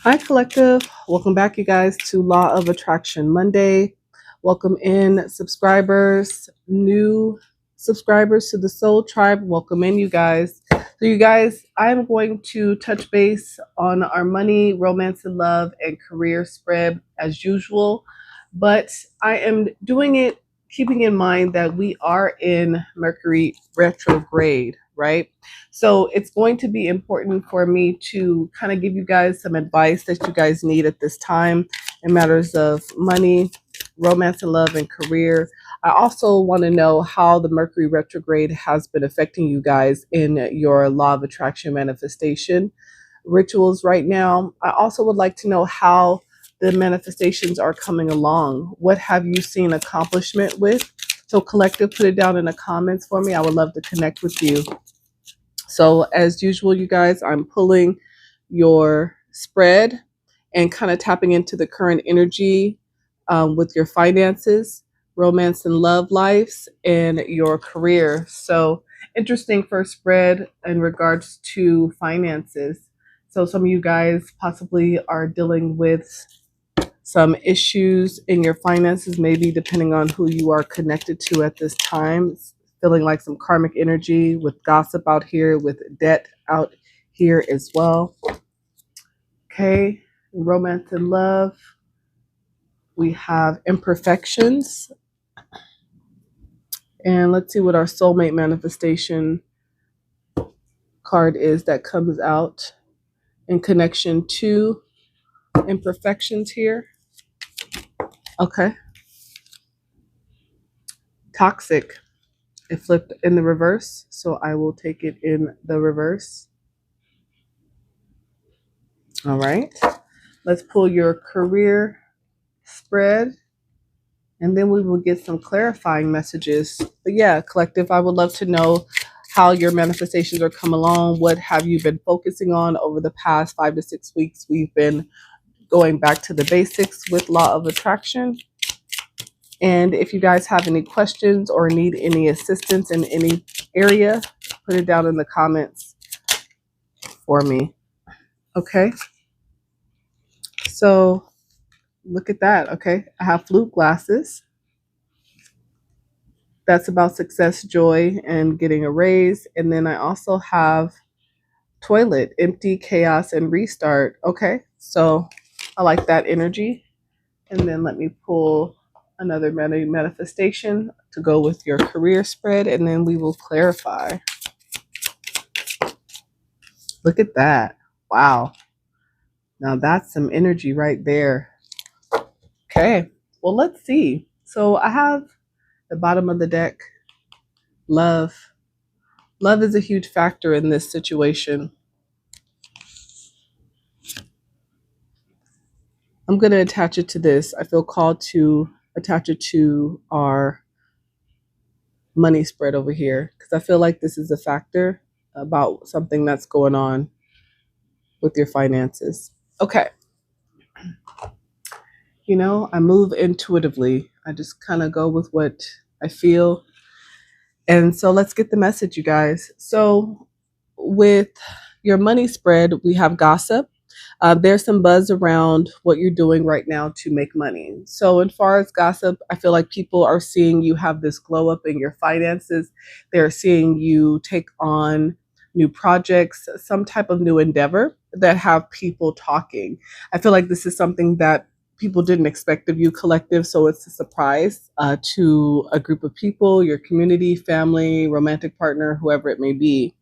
Hi, Collective. Welcome back, you guys, to Law of Attraction Monday. Welcome in, subscribers, new subscribers to the Soul Tribe. Welcome in, you guys. So, you guys, I'm going to touch base on our money, romance, and love and career spread as usual, but I am doing it keeping in mind that we are in Mercury retrograde, right? So it's going to be important for me to kind of give you guys some advice that you guys need at this time in matters of money, romance and love, and career. I also want to know how the Mercury retrograde has been affecting you guys in your law of attraction manifestation rituals right now. I also would like to know how the manifestations are coming along. What have you seen accomplishment with? So, Collective, put it down in the comments for me. I would love to connect with you. So as usual, you guys, I'm pulling your spread and kind of tapping into the current energy with your finances, romance and love lives, and your career. So interesting first spread in regards to finances. So some of you guys possibly are dealing with some issues in your finances, maybe depending on who you are connected to at this time. It's feeling like some karmic energy with gossip out here, with debt out here as well. Okay, romance and love. We have imperfections. And let's see what our soulmate manifestation card is that comes out in connection to imperfections here. Okay. Toxic. It flipped in the reverse, so I will take it in the reverse. All right. Let's pull your career spread, and then we will get some clarifying messages. But yeah, Collective, I would love to know how your manifestations are coming along. What have you been focusing on over the past 5 to 6 weeks? We've been going back to the basics with Law of Attraction. And if you guys have any questions or need any assistance in any area, put it down in the comments for me. Okay. So look at that. Okay. I have flute glasses. That's about success, joy, and getting a raise. And then I also have toilet, empty, chaos, and restart. Okay. So I like that energy. And then let me pull another manifestation to go with your career spread, and then we will clarify. Look at that. Wow. Now that's some energy right there. Okay. Well, let's see. So I have the bottom of the deck, love. Love is a huge factor in this situation. I'm going to attach it to this. I feel called to attach it to our money spread over here because I feel like this is a factor about something that's going on with your finances. Okay. You know, I move intuitively. I just kind of go with what I feel. And so let's get the message, you guys. So with your money spread, we have gossip. There's some buzz around what you're doing right now to make money. So, as far as gossip, I feel like people are seeing you have this glow up in your finances. They're seeing you take on new projects, some type of new endeavor that have people talking. I feel like this is something that people didn't expect of you, Collective. So it's a surprise to a group of people, your community, family, romantic partner, whoever it may be.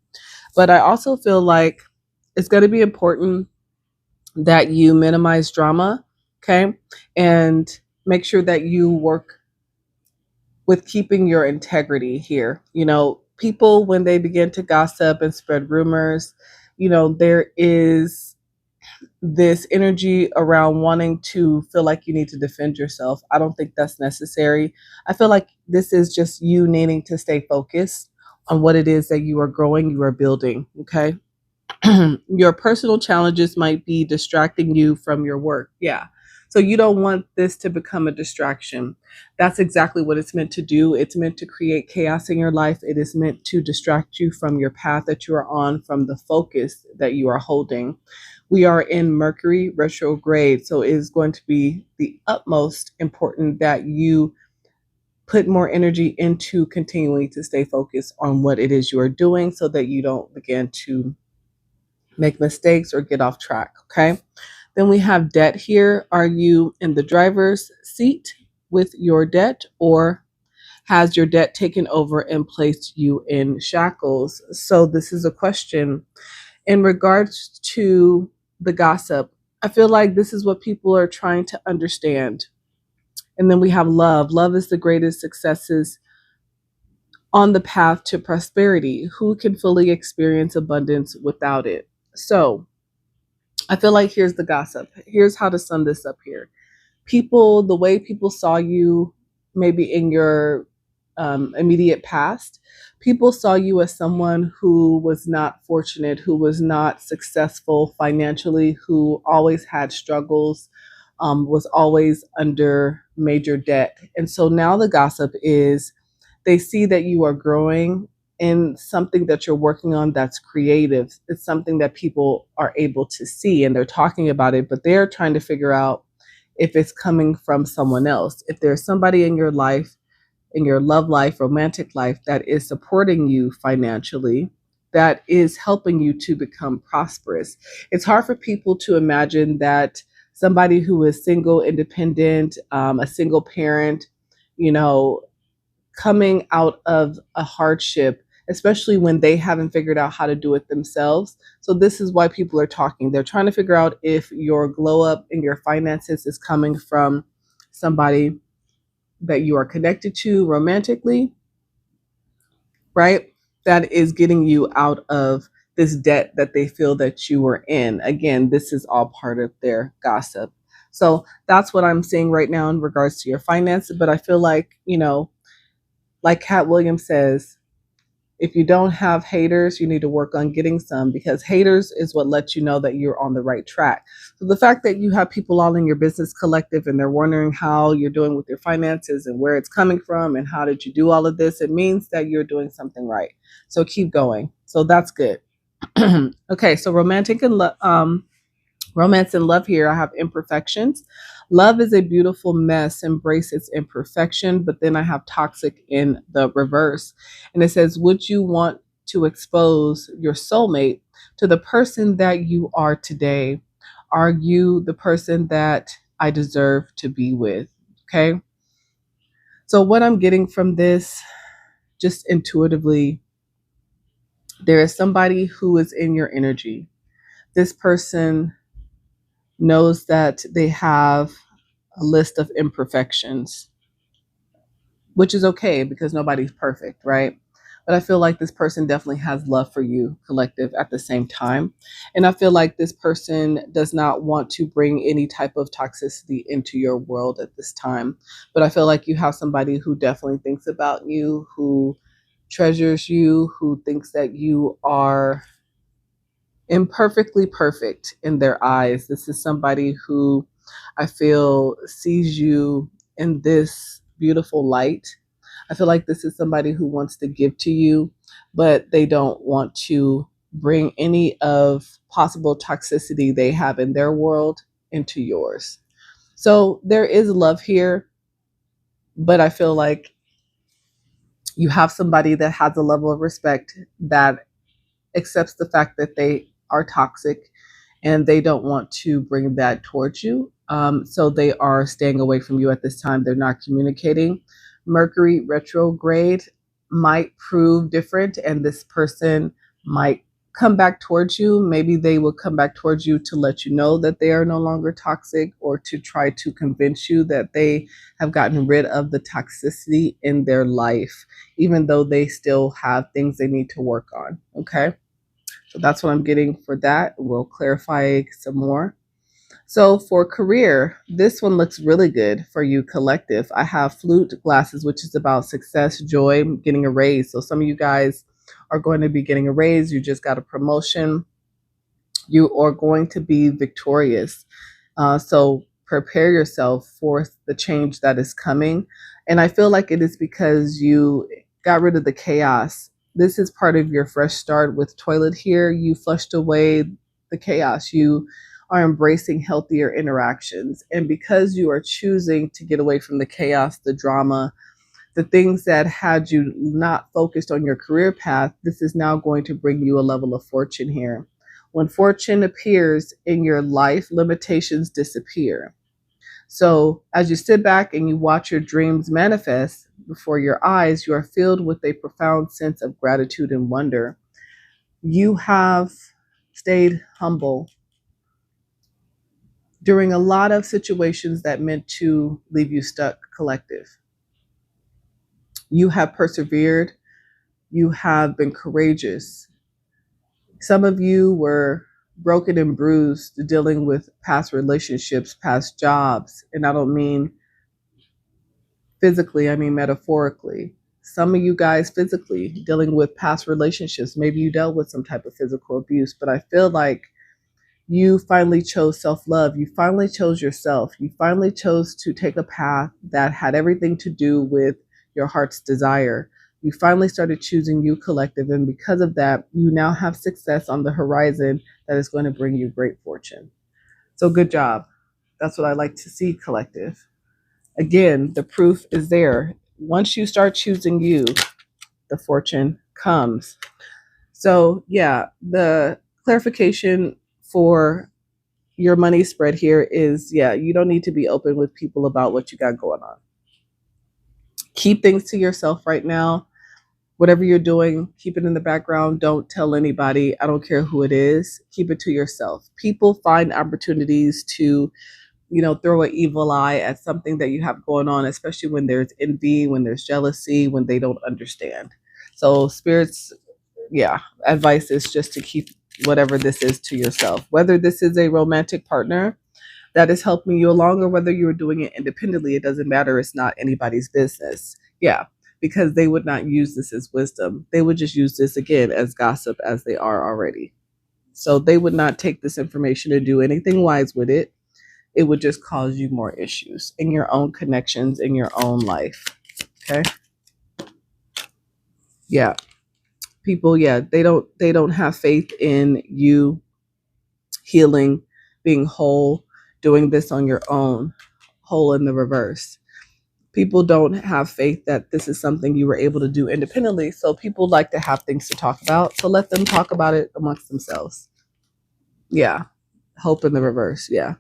But I also feel like it's going to be important that you minimize drama, okay? And make sure that you work with keeping your integrity here. You know, people, when they begin to gossip and spread rumors, you know, there is this energy around wanting to feel like you need to defend yourself. I don't think that's necessary. I feel like this is just you needing to stay focused on what it is that you are growing, you are building, okay? Your personal challenges might be distracting you from your work. Yeah. So you don't want this to become a distraction. That's exactly what it's meant to do. It's meant to create chaos in your life. It is meant to distract you from your path that you are on, from the focus that you are holding. we are in Mercury retrograde. So it is going to be the utmost important that you put more energy into continuing to stay focused on what it is you are doing so that you don't begin to make mistakes or get off track. Okay. Then we have debt here. Are you in the driver's seat with your debt, or has your debt taken over and placed you in shackles? So this is a question in regards to the gossip. I feel like this is what people are trying to understand. And then we have love. Love is the greatest successes on the path to prosperity. Who can fully experience abundance without it? So I feel like here's the gossip. Here's how to sum this up here. People, the way people saw you, maybe in your immediate past, people saw you as someone who was not fortunate, who was not successful financially, who always had struggles, was always under major debt. And so now the gossip is they see that you are growing in something that you're working on that's creative. It's something that people are able to see and they're talking about it, but they're trying to figure out if it's coming from someone else. If there's somebody in your life, in your love life, romantic life, that is supporting you financially, that is helping you to become prosperous. It's hard for people to imagine that somebody who is single, independent, a single parent, you know, coming out of a hardship, especially when they haven't figured out how to do it themselves. So this is why people are talking. They're trying to figure out if your glow up in your finances is coming from somebody that you are connected to romantically, right? That is getting you out of this debt that they feel that you were in. Again, this is all part of their gossip. So that's what I'm seeing right now in regards to your finances. But I feel like, like Cat Williams says, if you don't have haters, you need to work on getting some, because haters is what lets you know that you're on the right track. So the fact that you have people all in your business collective and they're wondering how you're doing with your finances and where it's coming from and how did you do all of this, it means that you're doing something right. So keep going. So that's good. Okay, so romance and love here, I have imperfections. Love is a beautiful mess. Embrace its imperfection. But then I have toxic in the reverse. And it says, would you want to expose your soulmate to the person that you are today? Are you the person that I deserve to be with? Okay. So, what I'm getting from this, just intuitively, there is somebody who is in your energy. This person knows that they have a list of imperfections, which is okay because nobody's perfect, right? But I feel like this person definitely has love for you, collective, at the same time. And I feel like this person does not want to bring any type of toxicity into your world at this time. But I feel like you have somebody who definitely thinks about you, who treasures you, who thinks that you are imperfectly perfect in their eyes. This is somebody who I feel sees you in this beautiful light. I feel like this is somebody who wants to give to you, but they don't want to bring any of possible toxicity they have in their world into yours. So there is love here, but I feel like you have somebody that has a level of respect that accepts the fact that they are toxic and they don't want to bring that towards you. So they are staying away from you at this time. They're not communicating. Mercury retrograde might prove different, and this person might come back towards you. Maybe they will come back towards you to let you know that they are no longer toxic, or to try to convince you that they have gotten rid of the toxicity in their life, even though they still have things they need to work on. Okay. So that's what I'm getting for that. We'll clarify some more. So for career, this one looks really good for you, collective. I have flute glasses, which is about success, joy, getting a raise. So some of you guys are going to be getting a raise. You just got a promotion. You are going to be victorious. So prepare yourself for the change that is coming. And I feel like it is because you got rid of the chaos. This is part of your fresh start with toilet here. You flushed away the chaos. You are embracing healthier interactions. And because you are choosing to get away from the chaos, the drama, the things that had you not focused on your career path, this is now going to bring you a level of fortune here. When fortune appears in your life, limitations disappear. So as you sit back and you watch your dreams manifest before your eyes, you are filled with a profound sense of gratitude and wonder. You have stayed humble during a lot of situations that meant to leave you stuck, collective. You have persevered. You have been courageous. Some of you were broken and bruised dealing with past relationships, past jobs. And I don't mean physically, I mean metaphorically. Some of you guys physically dealing with past relationships. Maybe you dealt with some type of physical abuse, but I feel like you finally chose self-love. You finally chose yourself. You finally chose to take a path that had everything to do with your heart's desire. You finally started choosing you, collective, and because of that, you now have success on the horizon that is going to bring you great fortune. So good job. That's what I like to see, collective. Again, the proof is there. Once you start choosing you, the fortune comes. So yeah, the clarification for your money spread here is, yeah, you don't need to be open with people about what you got going on. Keep things to yourself right now. Whatever you're doing, keep it in the background. Don't tell anybody. I don't care who it is. Keep it to yourself. People find opportunities to, throw an evil eye at something that you have going on, especially when there's envy, when there's jealousy, when they don't understand. So spirits, yeah, advice is just to keep whatever this is to yourself. Whether this is a romantic partner that is helping you along or whether you're doing it independently, it doesn't matter. It's not anybody's business. Yeah, because they would not use this as wisdom. They would just use this again as gossip as they are already. So they would not take this information and do anything wise with it. It would just cause you more issues in your own connections, in your own life. Okay. Yeah. People, yeah, they don't have faith in you healing, being whole, doing this on your own, whole in the reverse. People don't have faith that this is something you were able to do independently. So people like to have things to talk about. So let them talk about it amongst themselves. Yeah. Hope in the reverse. Yeah.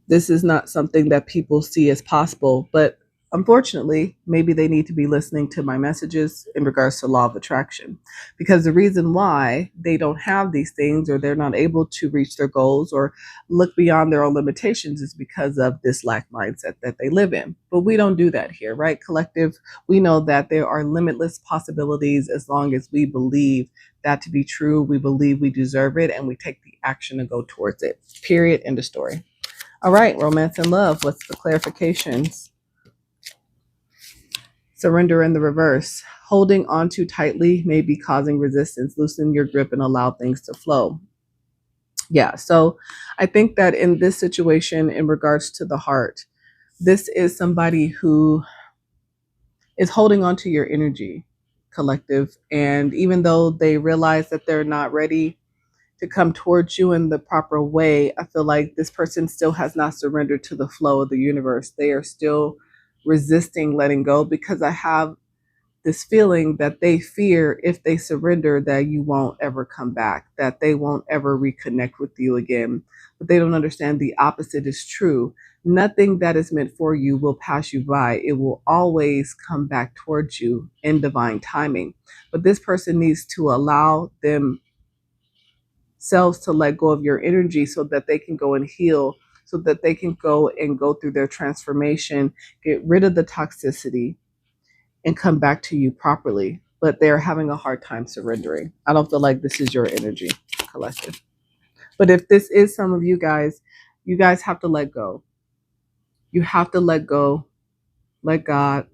This is not something that people see as possible, but unfortunately, maybe they need to be listening to my messages in regards to law of attraction, because the reason why they don't have these things or they're not able to reach their goals or look beyond their own limitations is because of this lack mindset that they live in. But we don't do that here, right? Collective, we know that there are limitless possibilities as long as we believe that to be true, we believe we deserve it, and we take the action to go towards it. Period. End of story. All right, romance and love. What's the clarifications? Surrender in the reverse. Holding on too tightly may be causing resistance. Loosen your grip and allow things to flow. Yeah, so I think that in this situation, in regards to the heart, this is somebody who is holding on to your energy, collective. And even though they realize that they're not ready to come towards you in the proper way, I feel like this person still has not surrendered to the flow of the universe. They are still resisting letting go because I have this feeling that they fear if they surrender that you won't ever come back, that they won't ever reconnect with you again. But they don't understand the opposite is true. Nothing that is meant for you will pass you by. It will always come back towards you in divine timing. But this person needs to allow themselves to let go of your energy so that they can go and heal, so that they can go through their transformation, get rid of the toxicity, and come back to you properly. But they're having a hard time surrendering. I don't feel like this is your energy, collective. But if this is some of you guys have to let go. You have to let go, let God,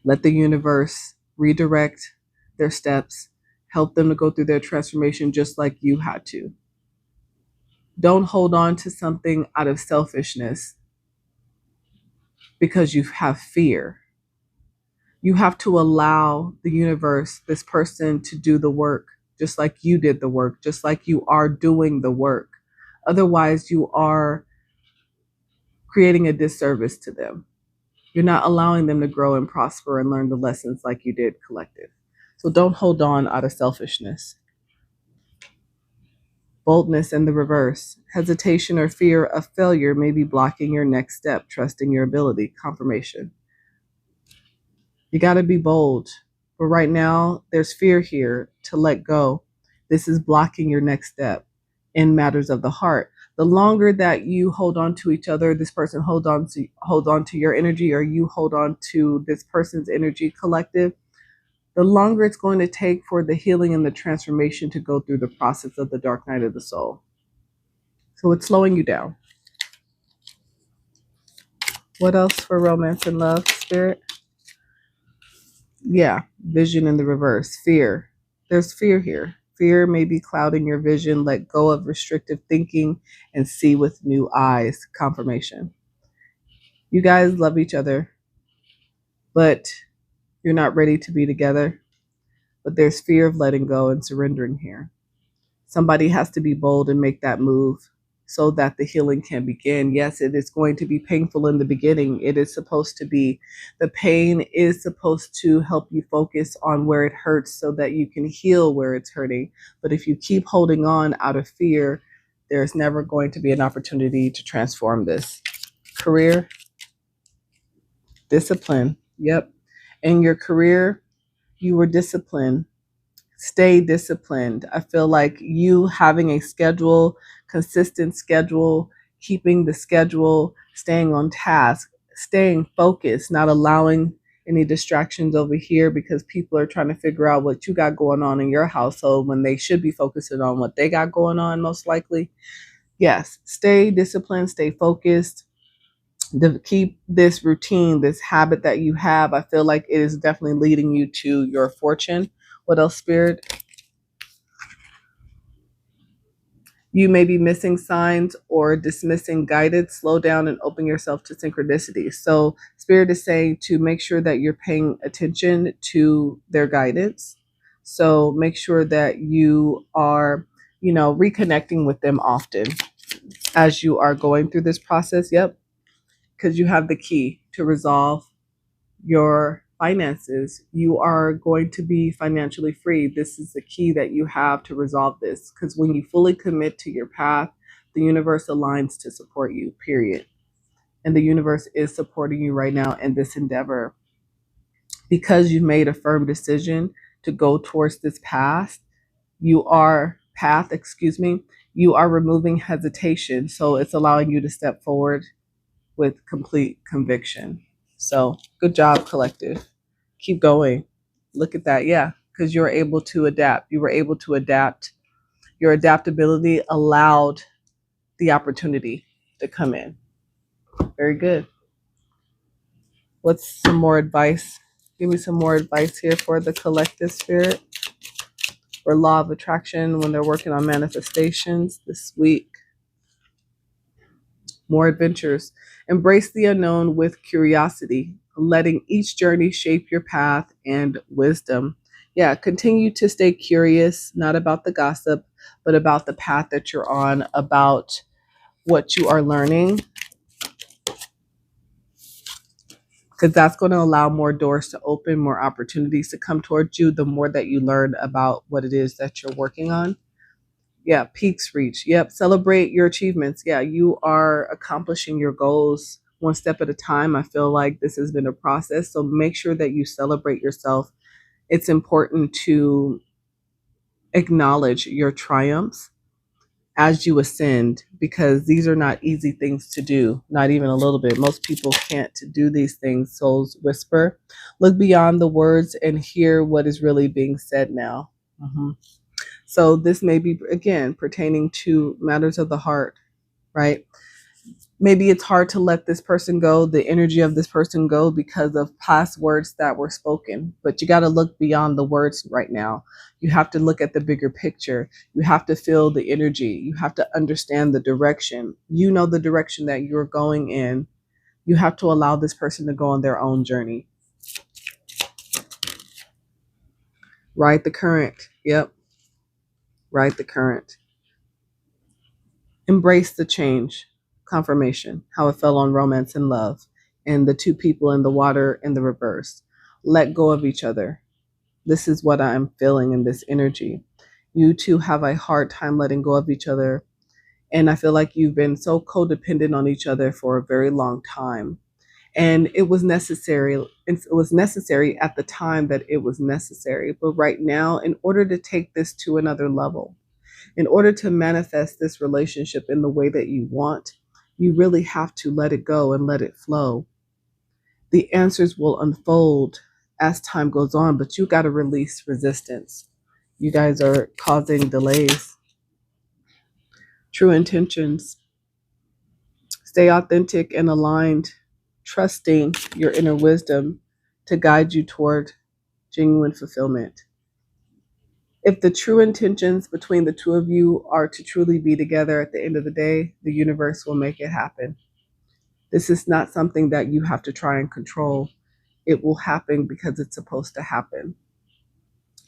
let the universe redirect their steps, help them to go through their transformation just like you had to. Don't hold on to something out of selfishness because you have fear. You have to allow the universe, this person, to do the work, just like you did the work, just like you are doing the work. Otherwise, you are creating a disservice to them. You're not allowing them to grow and prosper and learn the lessons like you did collective. So don't hold on out of selfishness. Boldness in the reverse. Hesitation or fear of failure may be blocking your next step, trusting your ability. Confirmation. You got to be bold. But right now, there's fear here to let go. This is blocking your next step in matters of the heart. The longer that you hold on to each other, this person hold on to your energy, or you hold on to this person's energy collective, the longer it's going to take for the healing and the transformation to go through the process of the dark night of the soul. So it's slowing you down. What else for romance and love, spirit? Yeah, vision in the reverse. Fear. There's fear here. Fear may be clouding your vision. Let go of restrictive thinking and see with new eyes. Confirmation. You guys love each other, but you're not ready to be together. But there's fear of letting go and surrendering here. Somebody has to be bold and make that move so that the healing can begin. Yes, it is going to be painful in the beginning. It is supposed to be. The pain is supposed to help you focus on where it hurts so that you can heal where it's hurting. But if you keep holding on out of fear, there's never going to be an opportunity to transform this. Career, discipline. Yep. In your career, you were disciplined. Stay disciplined. I feel like you having a schedule, consistent schedule, keeping the schedule, staying on task, staying focused, not allowing any distractions over here because people are trying to figure out what you got going on in your household when they should be focusing on what they got going on, most likely. Yes, stay disciplined, stay focused. Keep this routine, this habit that you have. I feel like it is definitely leading you to your fortune. What else, Spirit? You may be missing signs or dismissing guidance. Slow down and open yourself to synchronicity. So Spirit is saying to make sure that you're paying attention to their guidance. So make sure that you are, reconnecting with them often as you are going through this process. Yep. Because you have the key to resolve your finances. You are going to be financially free. This is the key that you have to resolve this, because when you fully commit to your path, the universe aligns to support you, period. And the universe is supporting you right now in this endeavor because you've made a firm decision to go towards this you are removing hesitation. So it's allowing you to step forward with complete conviction. So good job, collective. Keep going. Look at that. Yeah, because you're able to adapt. You were able to adapt. Your adaptability allowed the opportunity to come in. Very good. What's some more advice? Give me some more advice here for the collective, spirit, for law of attraction when they're working on manifestations this week. More adventures. Embrace the unknown with curiosity, letting each journey shape your path and wisdom. Yeah, continue to stay curious, not about the gossip, but about the path that you're on, about what you are learning, because that's going to allow more doors to open, more opportunities to come towards you the more that you learn about what it is that you're working on. Yeah, peaks reach. Yep, celebrate your achievements. Yeah, you are accomplishing your goals one step at a time. I feel like this has been a process, so make sure that you celebrate yourself. It's important to acknowledge your triumphs as you ascend, because these are not easy things to do, not even a little bit. Most people can't do these things. Souls whisper. Look beyond the words and hear what is really being said now. So this may be, again, pertaining to matters of the heart, right? Maybe it's hard to let this person go, the energy of this person go, because of past words that were spoken. But you got to look beyond the words right now. You have to look at the bigger picture. You have to feel the energy. You have to understand the direction. You know the direction that you're going in. You have to allow this person to go on their own journey. Ride the current. Yep. Ride the current. Embrace the change. Confirmation, how it fell on romance and love, and the two people in the water in the reverse. Let go of each other. This is what I'm feeling in this energy. You two have a hard time letting go of each other. And I feel like you've been so codependent on each other for a very long time. And it was necessary. It was necessary at the time that it was necessary. But right now, in order to take this to another level, in order to manifest this relationship in the way that you want, you really have to let it go and let it flow. The answers will unfold as time goes on, but you got to release resistance. You guys are causing delays. True intentions. Stay authentic and aligned, trusting your inner wisdom to guide you toward genuine fulfillment. If the true intentions between the two of you are to truly be together at the end of the day, the universe will make it happen. This is not something that you have to try and control. It will happen because it's supposed to happen.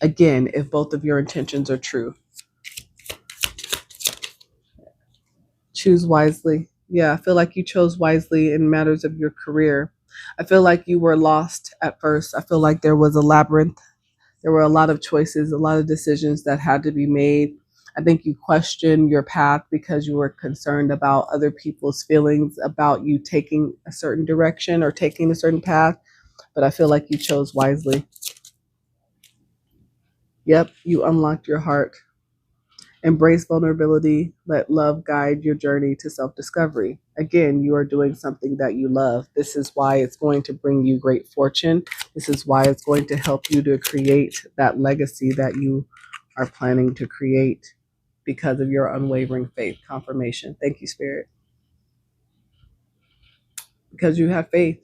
Again, if both of your intentions are true. Choose wisely. Yeah, I feel like you chose wisely in matters of your career. I feel like you were lost at first. I feel like there was a labyrinth. There were a lot of choices, a lot of decisions that had to be made. I think you questioned your path because you were concerned about other people's feelings about you taking a certain direction or taking a certain path. But I feel like you chose wisely. Yep, you unlocked your heart. Embrace vulnerability. Let love guide your journey to self discovery. Again, you are doing something that you love. This is why it's going to bring you great fortune. This is why it's going to help you to create that legacy that you are planning to create because of your unwavering faith. Confirmation. Thank you, Spirit. Because you have faith,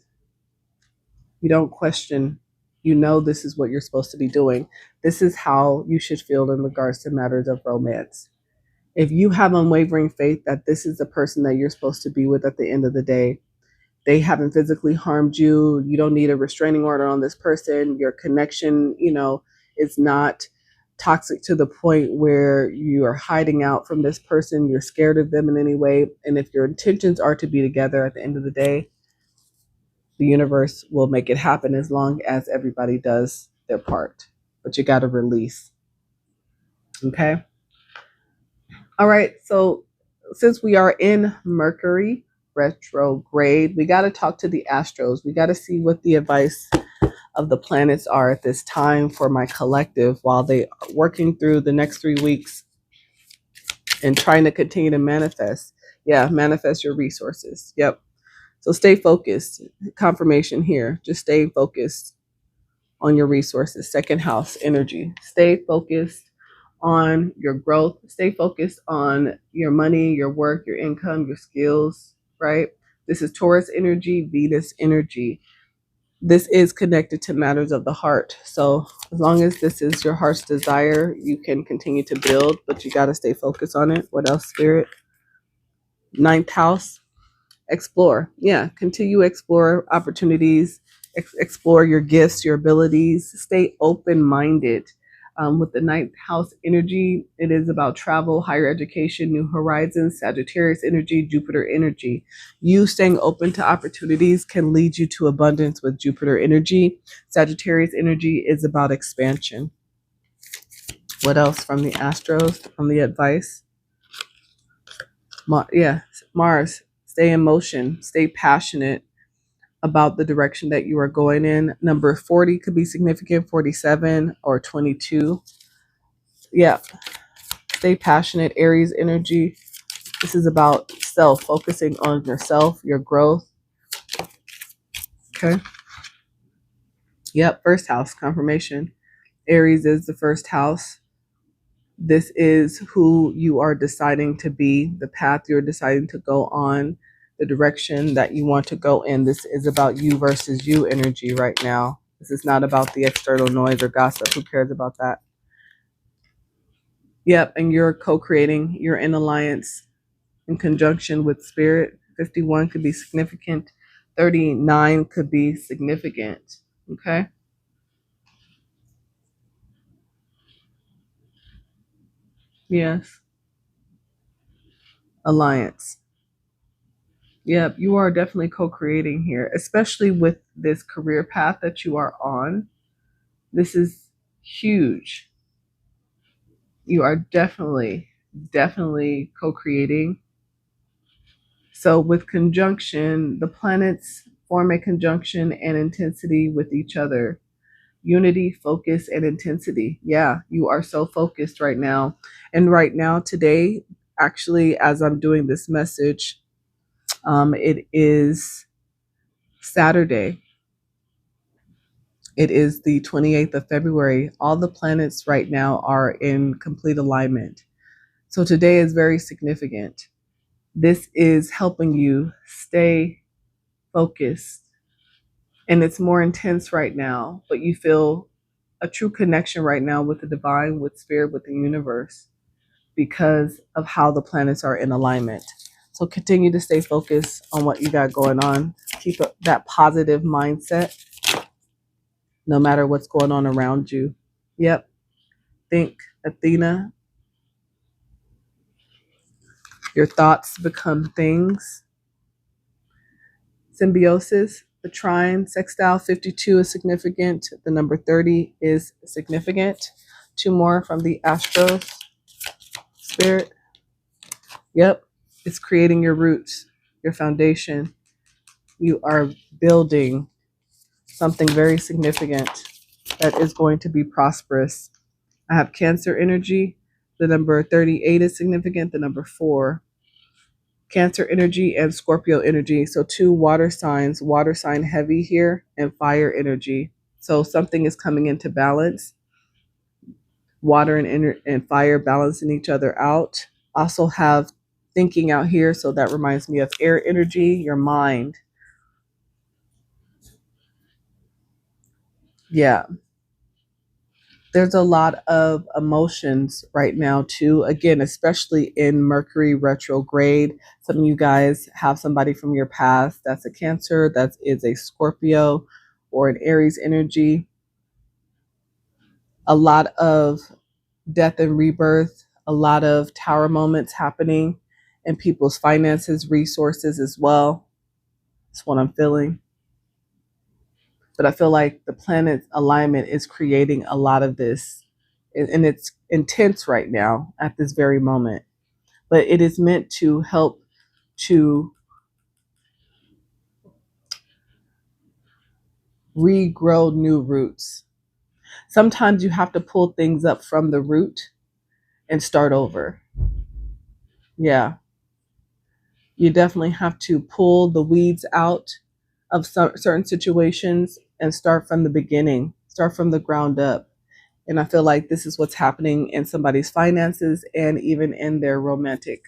you don't question. You know this is what you're supposed to be doing. This is how you should feel in regards to matters of romance. If you have unwavering faith that this is the person that you're supposed to be with at the end of the day, they haven't physically harmed you. You don't need a restraining order on this person. Your connection, is not toxic to the point where you are hiding out from this person. You're scared of them in any way. And if your intentions are to be together at the end of the day, the universe will make it happen as long as everybody does their part. But you got to release. Okay. All right. So since we are in Mercury retrograde, we got to talk to the Astros. We got to see what the advice of the planets are at this time for my collective while they are working through the next 3 weeks and trying to continue to manifest. Yeah, manifest your resources. Yep. So stay focused. Confirmation here. Just stay focused on your resources. Second house energy. Stay focused on your growth. Stay focused on your money, your work, your income, your skills, right? This is Taurus energy, Venus energy. This is connected to matters of the heart. So as long as this is your heart's desire, you can continue to build, but you got to stay focused on it. What else, Spirit? Ninth house, explore. Yeah, continue explore opportunities, explore your gifts, your abilities. Stay open-minded. With the ninth house energy, it is about travel, higher education, new horizons, Sagittarius energy, Jupiter energy. You staying open to opportunities can lead you to abundance with Jupiter energy. Sagittarius energy is about expansion. What else from the Astros, from the advice? Mars, stay in motion, stay passionate about the direction that you are going in. Number 40 could be significant, 47 or 22. Yeah, stay passionate. Aries energy. This is about self, focusing on yourself, your growth. Okay. Yep, first house, confirmation. Aries is the first house. This is who you are deciding to be, the path you're deciding to go on, the direction that you want to go in. This is about you versus you energy right now. This is not about the external noise or gossip. Who cares about that? Yep, and you're co-creating. You're in alliance in conjunction with spirit. 51 could be significant. 39 could be significant. Okay? Yes. alliance. Yep, you are definitely co-creating here, especially with this career path that you are on. This is huge. You are definitely co-creating. So with conjunction, the planets form a conjunction and intensity with each other. Unity, focus, and intensity. Yeah, you are so focused right now. And right now, today, actually, as I'm doing this message, it is Saturday. It is the 28th of February. All the planets right now are in complete alignment. So today is very significant. This is helping you stay focused. And it's more intense right now, but you feel a true connection right now with the divine, with spirit, with the universe, because of how the planets are in alignment. So continue to stay focused on what you got going on. Keep that positive mindset no matter what's going on around you. Yep. Think, Athena, your thoughts become things. Symbiosis, the trine, sextile 52 is significant. The number 30 is significant. Two more from the Astro Spirit. Yep. It's creating your roots, your foundation. You are building something very significant that is going to be prosperous. I have Cancer energy. The number 38 is significant. The number 4. Cancer energy and Scorpio energy. So two water signs, water sign heavy here, and fire energy. So something is coming into balance. Water and fire balancing each other out. Also have thinking out here. So that reminds me of air energy, your mind. Yeah. There's a lot of emotions right now too, again, especially in Mercury retrograde. Some of you guys have somebody from your past that's a Cancer, that is a Scorpio or an Aries energy. A lot of death and rebirth, a lot of tower moments happening in people's finances, resources as well. That's what I'm feeling. But I feel like the planet alignment is creating a lot of this, and it's intense right now at this very moment. But it is meant to help to regrow new roots. Sometimes you have to pull things up from the root and start over. Yeah, you definitely have to pull the weeds out of certain situations and start from the beginning, start from the ground up. And I feel like this is what's happening in somebody's finances and even in their romantic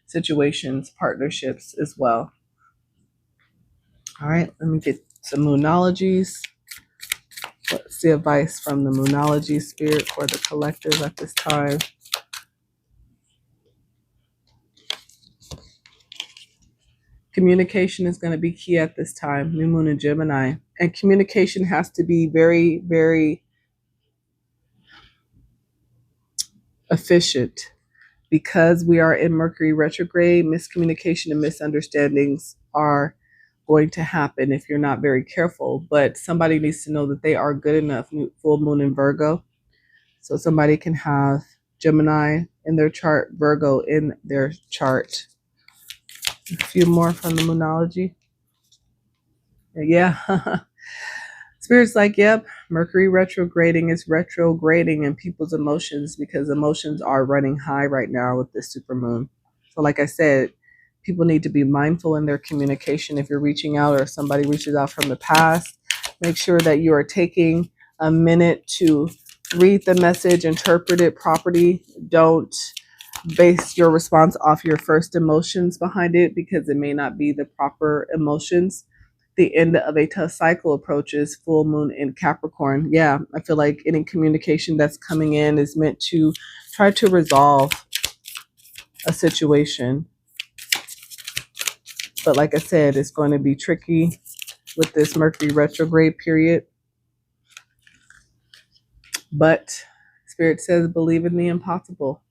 situations, partnerships as well. All right, let me get some Moonologies. What's the advice from the Moonology spirit for the collective at this time? Communication is going to be key at this time, New Moon in Gemini. And communication has to be very, very efficient. Because we are in Mercury retrograde, miscommunication and misunderstandings are going to happen if you're not very careful. But somebody needs to know that they are good enough. Full moon in Virgo. So somebody can have Gemini in their chart, Virgo in their chart. A few more from the Moonology. Yeah. Spirit's like, yep, Mercury retrograding is retrograding in people's emotions because emotions are running high right now with this supermoon. So like I said, people need to be mindful in their communication. If you're reaching out or somebody reaches out from the past, make sure that you are taking a minute to read the message, interpret it properly. Don't base your response off your first emotions behind it because it may not be the proper emotions. The end of a tough cycle approaches, full moon in Capricorn. Yeah, I feel like any communication that's coming in is meant to try to resolve a situation. But like I said, it's going to be tricky with this Mercury retrograde period. But Spirit says, believe in the impossible.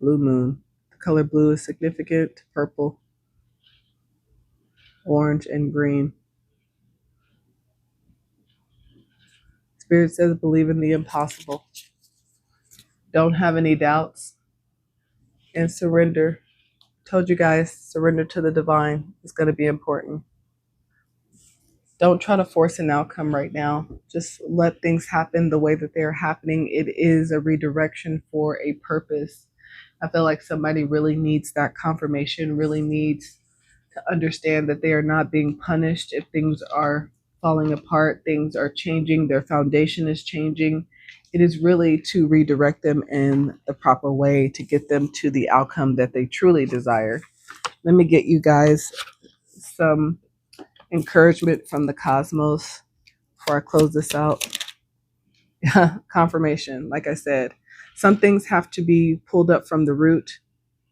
Blue moon, the Color blue is significant. Purple, orange, and green. Spirit says believe in the impossible. Don't have any doubts and surrender. Told you guys, surrender to the divine is going to be important. Don't try to force an outcome right now. Just let things happen the way that they're happening. It is a redirection for a purpose. I feel like somebody really needs that confirmation, really needs to understand that they are not being punished if things are falling apart, things are changing, their foundation is changing. It is really to redirect them in the proper way to get them to the outcome that they truly desire. Let me get you guys some encouragement from the cosmos before I close this out. Confirmation, like I said, some things have to be pulled up from the root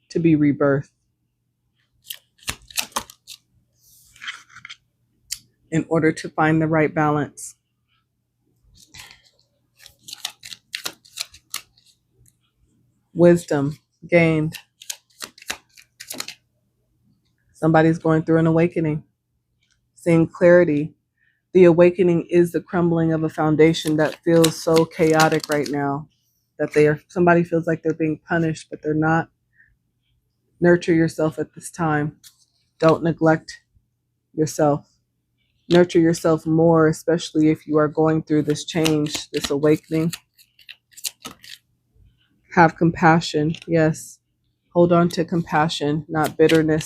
to be rebirthed in order to find the right balance. Wisdom gained. Somebody's going through an awakening, seeing clarity. The awakening is the crumbling of a foundation that feels so chaotic right now, that somebody feels like they're being punished, but they're not. Nurture yourself at this time. Don't neglect yourself. Nurture yourself more, especially if you are going through this change, this awakening. Have compassion. Yes. Hold on to compassion, not bitterness.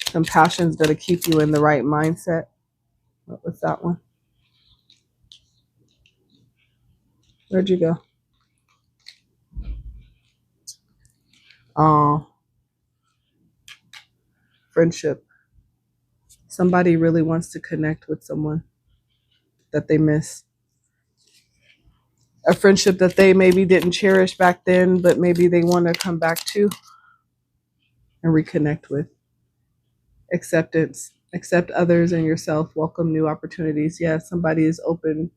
Compassion is going to keep you in the right mindset. What was that one? Where'd you go? Oh, friendship. Somebody really wants to connect with someone that they miss. A friendship that they maybe didn't cherish back then, but maybe they want to come back to and reconnect with. Acceptance. Accept others and yourself. Welcome new opportunities. Yes, somebody is open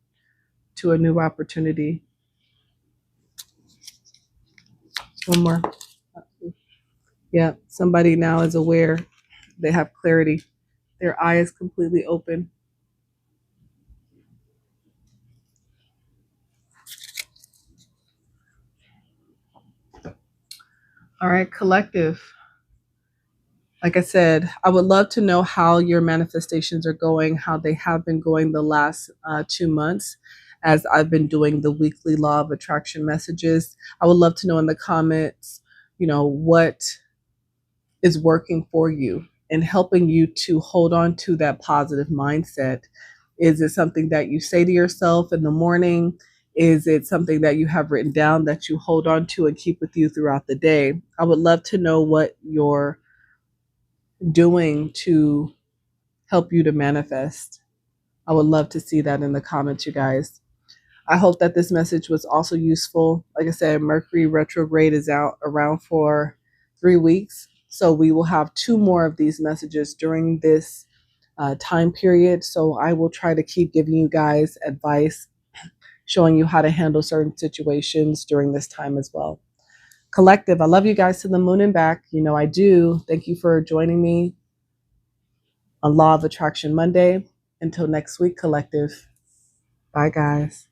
to a new opportunity. One more. Yeah, somebody now is aware. They have clarity. Their eye is completely open. All right, collective. Like I said, I would love to know how your manifestations are going, how they have been going the last 2 months as I've been doing the weekly law of attraction messages. I would love to know in the comments, what is working for you and helping you to hold on to that positive mindset. Is it something that you say to yourself in the morning? Is it something that you have written down that you hold on to and keep with you throughout the day? I would love to know what you're doing to help you to manifest. I would love to see that in the comments, you guys. I hope that this message was also useful. Like I said, Mercury retrograde is out around for 3 weeks. So we will have 2 more of these messages during this time period. So I will try to keep giving you guys advice, showing you how to handle certain situations during this time as well. Collective, I love you guys to the moon and back. I do. Thank you for joining me on Law of Attraction Monday. Until next week, collective. Bye, guys.